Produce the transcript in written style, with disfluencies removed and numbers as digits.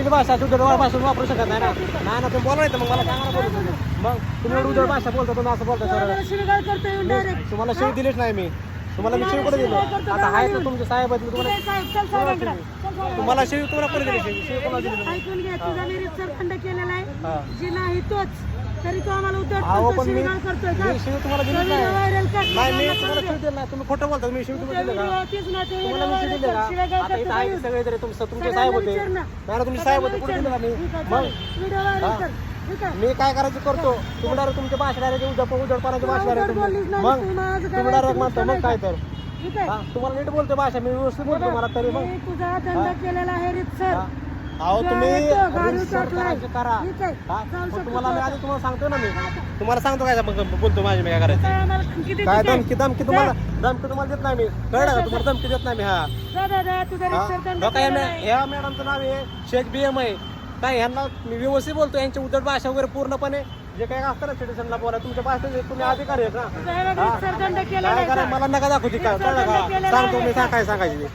चुकीची भाषा उद्धट भाषा वापरू शकत नाही ना. नाही ना, तुम्ही बोला नाही तर मग मला सांगा ना बोलू तुम्ही. मग तुम्ही एवढी उद्धट भाषा बोलता, तुम्ही असं बोलता सर. शिवीगाळ करतोय डायरेक्ट. तुम्हाला शिव दिलीच नाही मी. तुम्हाला मी शिव कुठे दिली? आता आहेत ना तुमचे साहेब आहेत, तुम्हाला साहेब चल साहेबांकडे. तुम्हाला शिव तुम्हाला कोणी दिली? शिव कोणाला दिली तुम्ही? ऐकून घ्या, तुझा मी रीतसर खंड केलेला हा. आहे. जी नाही तोच तरी तो आम्हाला उद्धट अहो करतो, पण मी शिवीगाळ करतोय का? शिव तुम्हाला दिलीच व्हायरल नाही. कर. नाही मी तुम्हाला शिव दिलं नाही. तुम्ही खोटं बोलता. मी शिव तुम्हाला दिलं का? तेच ना, ते तुम्हाला मी शिव व्हायरल दिलं का? कर, शिवीगाळ आता इथं आहे करतोय. सगळे तरी तुमचे साहेब होते. विचार ना. नाही ना, तुमचे साहेब होते, कुठे दिलं का मी? मग व्हिडिओ व्हायरल कर. ठीक आहे? मी काय करायचं करतो. तुम्ही डायरेक्ट तुमच्या भाषा डायरेक्ट उद्धटपणाची भाषा उद्धट डायरेक्ट बोललीच नाही, मग तू माझं काय तुम्ही डायरेक्ट वाईट म्हणता मग काय तर. ठीक आहे? हा, तुम्हाला नीट बोलते भाषा, मी व्यवस्थित बोलतो मला तरी मग. मी तुझा धंदा केलेला आहे रीतसर. हा. अहो तुम्ही गाडी रीतसर टाकलाय. करायचं करा. ठीक आहे? हा, जाऊ मग शकतो तुम्हाला मी तू आधी तुम्हाला सांगतो ना मी. तुम्हाला सांगतो काय मग बोलतो माझी मी काय करायचं. काय आम्हाला धमकी देते काय काय? धमकी तुम्हाला धमकी देत नाही मी. कळलं का? तुम्हाला धमकी देत नाही मी. हा जा दादा, तुझा रीतसर धंदा काय केलेला आहे. या मॅडमचं नाव आहे शेख BM आहे. काय ह्यांना मी व्यवस्थित बोलतो. यांची उद्धट भाषा वगैरे पूर्णपणे जे काही असतं ना सिटिझनला बोला, तुमच्या भाषेत तुम्ही अधिकारी आहेत ना. तुझा रीतसर धंदा केलेला काय आहे करा का? मला नका दाखवते काय. कळलं का? सांगतो मी काय सांगायची.